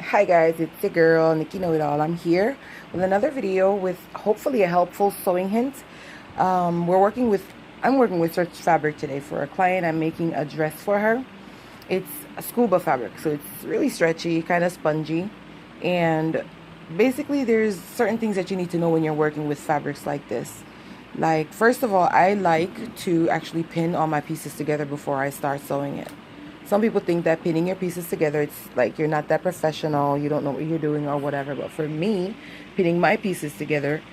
Hi guys, it's the girl Nikki Know It All. I'm here with another video with hopefully a helpful sewing hint. I'm working with Stretch Fabric today for a client. I'm making a dress for her. It's a scuba fabric, so it's really stretchy, kind of spongy, and basically there's certain things that you need to know when you're working with fabrics like this. Like, first of all, I like to actually pin all my pieces together before I start sewing it. Some people think that pinning your pieces together, it's like you're not that professional, you don't know what you're doing or whatever. But for me, pinning my pieces together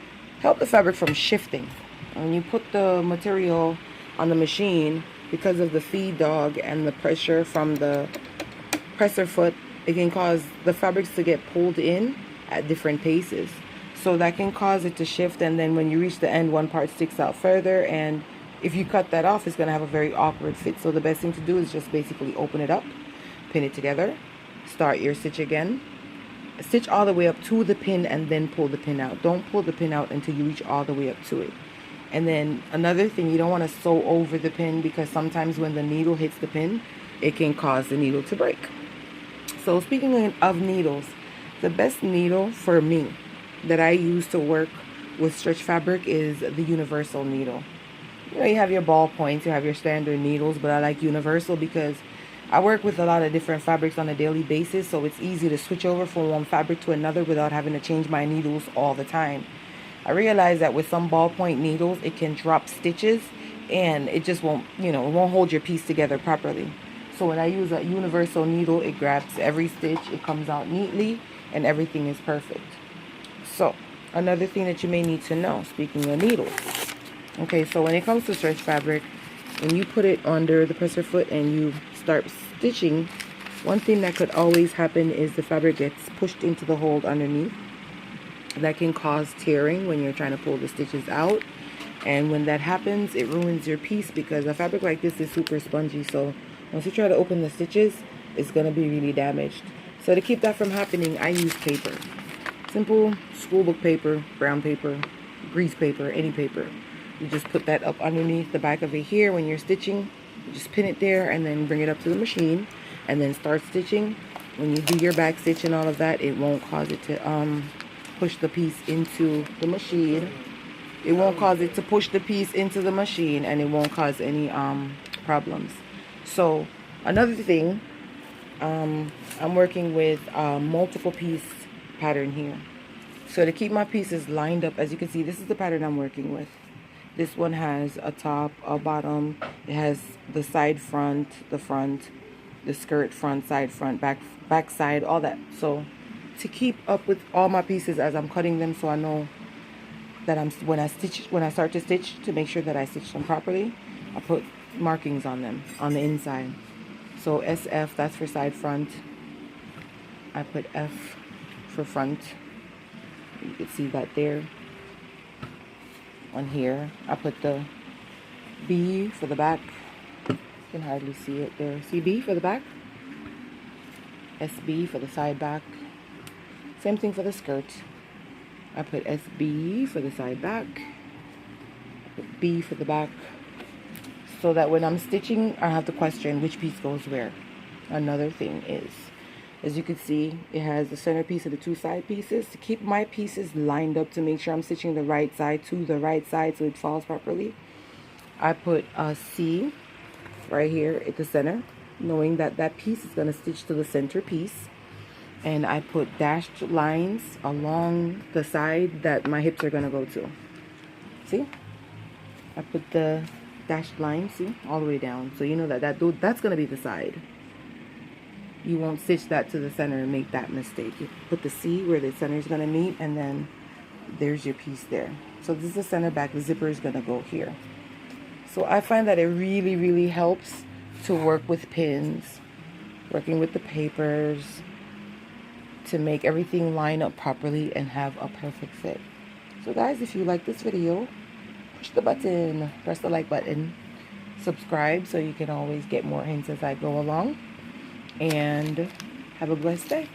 help the fabric from shifting. When you put the material on the machine, because of the feed dog and the pressure from the presser foot, it can cause the fabrics to get pulled in at different paces. So that can cause it to shift, and then when you reach the end, one part sticks out further, and if you cut that off, it's going to have a very awkward fit. So the best thing to do is just basically open it up, pin it together, start your stitch again, stitch all the way up to the pin, and then pull the pin out. Don't pull the pin out until you reach all the way up to it. And then another thing, you don't want to sew over the pin, because sometimes when the needle hits the pin, it can cause the needle to break. So speaking of needles, the best needle for me that I use to work with stretch fabric is the universal needle. You know, you have your ball points, you have your standard needles, but I like universal because I work with a lot of different fabrics on a daily basis, so it's easy to switch over from one fabric to another without having to change my needles all the time. I realize that with some ballpoint needles, it can drop stitches and it just won't, it won't hold your piece together properly. So when I use a universal needle, it grabs every stitch, it comes out neatly, and everything is perfect. So another thing that you may need to know, speaking of needles. Okay, so when it comes to stretch fabric, when you put it under the presser foot and you start stitching, one thing that could always happen is the fabric gets pushed into the hole underneath. That can cause tearing when you're trying to pull the stitches out. And when that happens, it ruins your piece, because a fabric like this is super spongy. So once you try to open the stitches, it's going to be really damaged. So to keep that from happening, I use paper. Simple schoolbook paper, brown paper, grease paper, any paper. You just put that up underneath the back of it here when you're stitching. You just pin it there and then bring it up to the machine and then start stitching. When you do your back stitch and all of that, it won't cause it to push the piece into the machine. It won't cause it to push the piece into the machine, and it won't cause any problems. So another thing, I'm working with a multiple piece pattern here. So to keep my pieces lined up, as you can see, this is the pattern I'm working with. This one has a top, a bottom. It has the side, front, the skirt, front, side, front, back side, all that. So to keep up with all my pieces as I'm cutting them, so I know that when I start to stitch, to make sure that I stitch them properly, I put markings on them on the inside. So SF, that's for side, front. I put F for front. You can see that there. On here, I put the B for the back. You can hardly see it there. CB for the back. SB for the side back. Same thing for the skirt. I put SB for the side back. I put B for the back. So that when I'm stitching, I have to question which piece goes where. Another thing is, as you can see, it has the center piece of the two side pieces. To keep my pieces lined up, to make sure I'm stitching the right side to the right side so it falls properly, I put a C right here at the center, knowing that that piece is going to stitch to the center piece. And I put dashed lines along the side that my hips are going to go to. See? I put the dashed lines, see, all the way down. So you know that's going to be the side. You won't stitch that to the center and make that mistake. You put the C where the center is going to meet, and then there's your piece there. So this is the center back. The zipper is going to go here. So I find that it really, really helps to work with pins, working with the papers, to make everything line up properly and have a perfect fit. So guys, if you like this video, push the button, press the like button, subscribe so you can always get more hints as I go along, and have a blessed day.